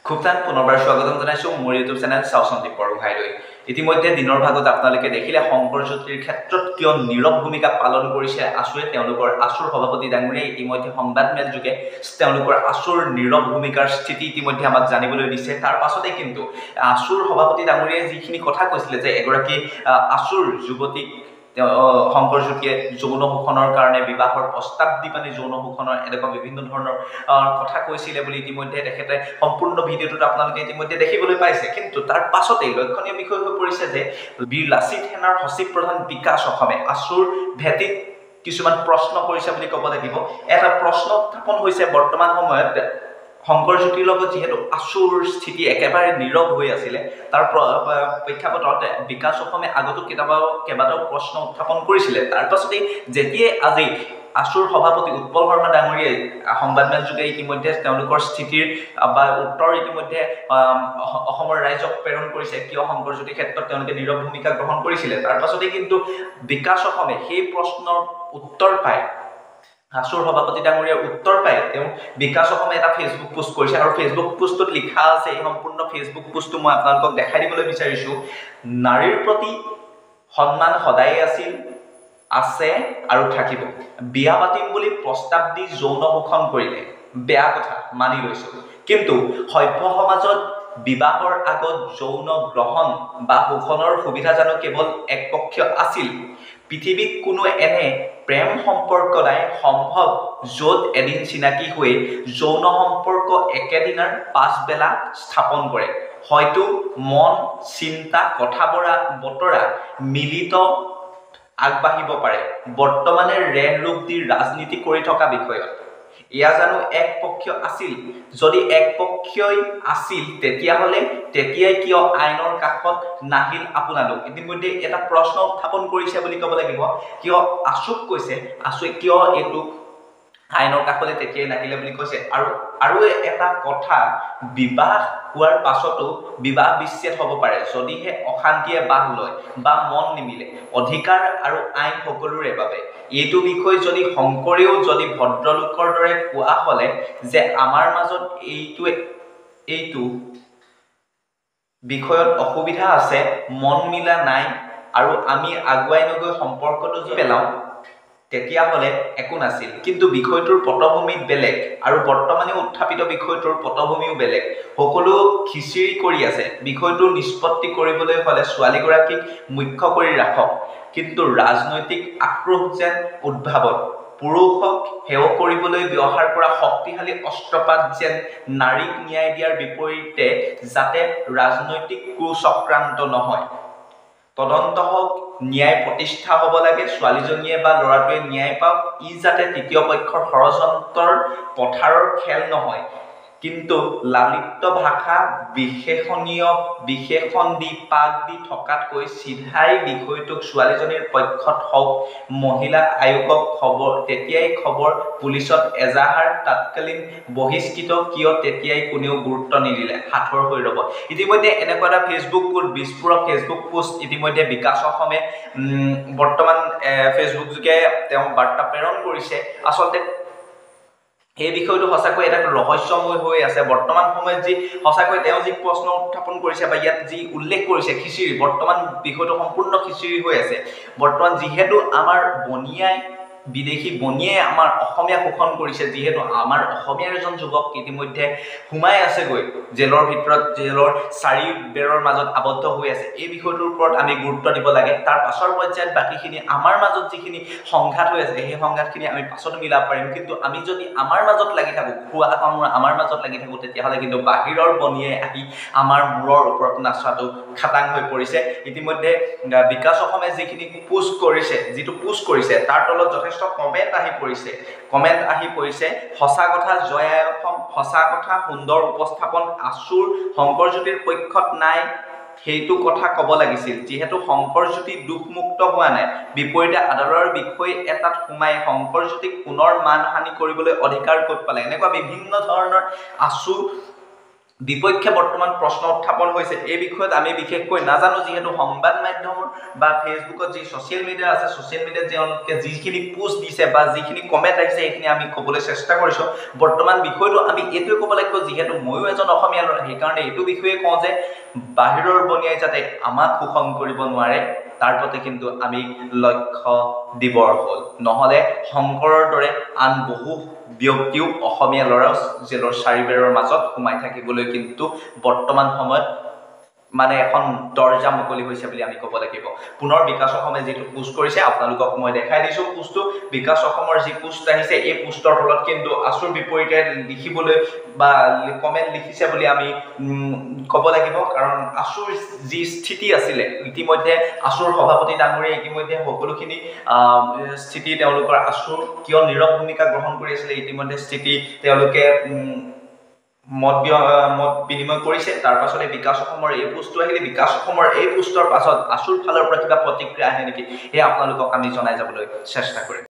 খুব টান পুনৰবাৰ স্বাগতম জনাইছো মোৰ ইউটিউব চেনেল সঞ্জীৱ বৰগোহাঁইলৈ। ইতিমধ্যে দিনৰ ভাগত আপোনালোকে দেখিলে শংকৰজ্যোতিৰ ক্ষেত্ৰত কিয় নীৰৱ ভূমিকা পালন কৰিছে আছুৱে তেওঁলোকৰ আছুৰ সভাপতি ডাঙৰীয়াই ইতিমধ্যে সংবাদ মেল যোগে তেওঁলোকৰ আছুৰ নীৰৱ ভূমিকাৰ স্থিতি ইতিমধ্যে আমাক জানিবলৈ দিছে। তাৰ পাছতে কিন্তু আছুৰ সভাপতি ডাঙৰীয়াই যিখিনি কথা কৈছিলে যে এগৰাকী আছুৰ যুৱতীক শংকৰজ্যোতিয়ে যৌন শোষণৰ কাৰণে বিবাহৰ প্ৰস্তাৱ দি পানি যৌন শোষণৰ এনেকুৱা বিভিন্ন ধৰণৰ কথা কৈছিলে বুলি ইতিমধ্যে তেখেতে সম্পূৰ্ণ ভিডিঅ'টোত আপোনালোকে ইতিমধ্যে দেখিবলৈ পাইছে। কিন্তু তাৰ পাছতেই লক্ষণীয় বিষয় হৈ পৰিছে যে বীৰ লাচিত সেনাৰ সচিব প্ৰধান বিকাশ অসমে আছুৰ ভেটিত কিছুমান প্ৰশ্ন কৰিছে বুলি ক'ব লাগিব। এটা প্ৰশ্ন উত্থাপন হৈছে বৰ্তমান সময়ত শংকৰজ্যোতিৰ লগত যেহেতু আছুৰ স্থিতি একেবাৰে নীৰৱ হৈ আছিলে তাৰ প্ৰেক্ষাপটত বিকাশ অসমে আগতো কেইবাটাও প্ৰশ্ন উত্থাপন কৰিছিলে। তাৰ পাছতেই যেতিয়াই আজি আছুৰ সভাপতি উৎপল শৰ্মা ডাঙৰীয়াই সংবাদমেল যোগে ইতিমধ্যে তেওঁলোকৰ স্থিতিৰ বা উত্তৰ ইতিমধ্যে অসমৰ ৰাইজক প্ৰেৰণ কৰিছে কিয় শংকৰজ্যোতিৰ ক্ষেত্ৰত তেওঁলোকে নীৰৱ ভূমিকা গ্ৰহণ কৰিছিলে। তাৰ পাছতেই কিন্তু বিকাশ অসমে সেই প্ৰশ্নৰ উত্তৰ পায় আছুৰ সভাপতি ডাঙৰীয়াৰ উত্তৰ পায় তেওঁ বিকাশ অসমে এটা ফেচবুক পোষ্ট কৰিছে আৰু ফেচবুক পোষ্টত লিখা আছে এই সম্পূৰ্ণ ফেচবুক পোষ্টটো মই আপোনালোকক দেখাই দিবলৈ বিচাৰিছো। নাৰীৰ প্ৰতি সন্মান সদায় আছিল আছে আৰু থাকিব। বিয়া পাতিম বুলি প্ৰস্তাৱ দি যৌন শোষণ কৰিলে বেয়া কথা মানি লৈছো, কিন্তু সভ্য সমাজত বিবাহৰ আগত যৌন গ্ৰহণ বা শোষণৰ সুবিধা জানো কেৱল একপক্ষীয় আছিল? পৃথিৱীত কোনো এনে প্ৰেম সম্পৰ্ক নাই সম্ভৱ য'ত এদিন চিনাকি হৈ যৌন সম্পৰ্ক একেদিনাৰ পাছবেলা স্থাপন কৰে। হয়তো মন চিন্তা কথা বতৰা মিলিত আগবাঢ়িব পাৰে। বৰ্তমানে ৰেহ ৰূপ দি ৰাজনীতি কৰি থকা বিষয়ত এয়া জানো একপক্ষীয় আছিল? যদি একপক্ষীয় আছিল তেতিয়াই কিয় আইনৰ কাষত নাহিল আপোনালোক? ইতিমধ্যে এটা প্ৰশ্ন উত্থাপন কৰিছে বুলি ক'ব লাগিব। কিয় আছুক কৈছে আছুৱে কিয় এইটো আইনৰ কাষলৈ তেতিয়াই নাহিলে বুলি কৈছে। আৰু এটা কথা, বিবাহ হোৱাৰ পাছতো বিবাহ বিচ্ছেদ হ'ব পাৰে যদিহে অশান্তিয়ে বাহ লয় বা মন নিমিলে। অধিকাৰ আৰু আইন সকলোৰে বাবে। এইটো বিষয় যদি শংকৰেও যদি ভদ্ৰলোকৰ দৰে কোৱা হলে যে আমাৰ মাজত এইটো বিষয়ত অসুবিধা আছে, মন মিলা নাই আৰু আমি আগুৱাই নগৈ সম্পৰ্কটো যদি পেলাওঁ তেতিয়াহ'লে একো নাছিল। কিন্তু বিষয়টোৰ পটভূমিত বেলেগ আৰু বৰ্তমানে উত্থাপিত বিষয়টোৰ পটভূমিও বেলেগ। সকলো খিচিৰি কৰি আছে। বিষয়টো নিষ্পত্তি কৰিবলৈ হ'লে ছোৱালীগৰাকীক মুখ্য কৰি ৰাখক, কিন্তু ৰাজনৈতিক আক্ৰোশ যেন উদ্ভাৱন। পুৰুষক সেৱ কৰিবলৈ ব্যৱহাৰ কৰা শক্তিশালী অস্ত্ৰপাত যেন নাৰীক ন্যায় দিয়াৰ বিপৰীতে যাতে ৰাজনৈতিক কুচক্ৰান্ত নহয়। তদন্ত হওক, ন্যায় প্ৰতিষ্ঠা হ'ব লাগে, ছোৱালীজনীয়ে বা ল'ৰাটোৱে ন্যায় পাওক। ই যাতে তৃতীয় পক্ষৰ ষড়যন্ত্ৰৰ পথাৰৰ খেল নহয়। কিন্তু লালিত্য ভাষা বিশেষণ দি পাক দি থকাতকৈ চিধাই বিষয়টোক ছোৱালীজনীৰ পক্ষত হওক। মহিলা আয়োগক তেতিয়াই খবৰ, পুলিচত এজাহাৰ, তাৎকালীন বহিষ্কৃত কিয় তেতিয়াই কোনেও গুৰুত্ব নিদিলে, সাঁথৰ হৈ ৰ'ব। ইতিমধ্যে এনেকুৱা এটা ফেচবুক পোষ্ট, বিস্ফোৰক ফেচবুক পোষ্ট ইতিমধ্যে বিকাশ অসমে বৰ্তমান ফেচবুক যোগে তেওঁ বাৰ্তা প্ৰেৰণ কৰিছে। আচলতে এই বিষয়টো সঁচাকৈ এটা ৰহস্যময় হৈ আছে বৰ্তমান সময়ত। যি সঁচাকৈ তেওঁ যি প্ৰশ্ন উত্থাপন কৰিছে বা ইয়াত যি উল্লেখ কৰিছে খিচিৰি, বৰ্তমান বিষয়টো সম্পূৰ্ণ খিচিৰি হৈ আছে। বৰ্তমান যিহেতু আমাৰ বিদেশী বনিয়াই আমাৰ অসমীয়া শোষণ কৰিছে, যিহেতু আমাৰ অসমীয়াৰ এজন যুৱক ইতিমধ্যে সোমাই আছেগৈ জেলৰ ভিতৰত, জেলৰ চাৰি বেৰৰ মাজত আবদ্ধ হৈ আছে। এই বিষয়টোৰ ওপৰত আমি গুৰুত্ব দিব লাগে। তাৰ পাছৰ পৰ্যায়ত বাকীখিনি আমাৰ মাজত যিখিনি সংঘাত হৈ আছে সেই সংঘাতখিনি আমি পাছত মিলাব পাৰিম। কিন্তু আমি যদি আমাৰ মাজত লাগি থাকোঁ, খোৱা কামোৰ আমাৰ মাজত লাগি থাকোঁ, তেতিয়াহ'লে কিন্তু বাহিৰৰ বনিয়াই আহি আমাৰ মূৰৰ ওপৰত নাচাটো খাটাং হৈ পৰিছে। ইতিমধ্যে বিকাশ অসমে যিখিনি পোষ্ট কৰিছে তাৰ তলত যথেষ্ট কমেণ্ট আহি পৰিছে। সঁচা কথা জয় আই অসম, সঁচা কথা সুন্দৰ উপস্থাপন, আছুৰ শংকৰজ্যোতিৰ পক্ষত নাই সেইটো কথা ক'ব লাগিছিল। যিহেতু শংকৰজ্যোতি দুখমুক্ত হোৱা নাই, বিপৰীতে আদালতৰ বিষয় এটাত সোমাই শংকৰজ্যোতিক পুনৰ মানহানি কৰিবলৈ অধিকাৰ ক'ত পালে? এনেকুৱা বিভিন্ন ধৰণৰ আছু বিপক্ষে বৰ্তমান প্ৰশ্ন উত্থাপন হৈছে এই বিষয়ত আমি বিশেষকৈ নাজানো যেহেতু সংবাদ মাধ্যমৰ বা ফেচবুকত যি ছ'চিয়েল মিডিয়া আছে ছ'চিয়েল মিডিয়াত তেওঁলোকে যিখিনি পোষ্ট দিছে বা যিখিনি কমেণ্ট আহিছে সেইখিনি আমি ক'বলৈ চেষ্টা কৰিছোঁ বৰ্তমান বিষয়টো আমি এইটোৱে ক'ব লাগিব যিহেতু ময়ো এজন অসমীয়া ল'ৰা সেইকাৰণে এইটো বিষয়ে কওঁ যে বাহিৰৰ বনিয়াই যাতে আমাক শোষণ কৰিব নোৱাৰে তাৰ প্ৰতি কিন্তু আমি লক্ষ্য দিবৰ হ'ল নহ'লে শংকৰৰ দৰে আন বহু ব্যক্তিও অসমীয়া ল'ৰা জেলৰ চাৰিবেৰৰ মাজত সোমাই থাকিবলৈ কিন্তু বৰ্তমান সময়ত মানে এখন দৰ্জা মুকলি হৈছে বুলি আমি ক'ব লাগিব পুনৰ বিকাশ অসমে যিটো পোষ্ট কৰিছে আপোনালোকক মই দেখাই দিছোঁ পোষ্টটো বিকাশ অসমৰ যি পোষ্ট আহিছে এই পোষ্টৰ তলত কিন্তু আছুৰ বিপৰীতে লিখিবলৈ বা কমেণ্ট লিখিছে বুলি আমি ক'ব লাগিব কাৰণ আছুৰ যি স্থিতি আছিলে ইতিমধ্যে আছুৰ সভাপতি ডাঙৰীয়াই ইতিমধ্যে সকলোখিনি স্থিতি তেওঁলোকৰ আছুৰ কিয় নীৰৱ ভূমিকা গ্ৰহণ কৰি আছিলে ইতিমধ্যে স্থিতি তেওঁলোকে মত বিনিময় কৰিছে তাৰ পাছতে বিকাশ অসমৰ এই পোষ্টটো আহিলে বিকাশ অসমৰ এই পোষ্টৰ পাছত আছুৰ ফালৰ পৰা কিবা প্ৰতিক্ৰিয়া আহে নেকি এই আপোনালোকক আমি জনাই যাবলৈ চেষ্টা কৰিম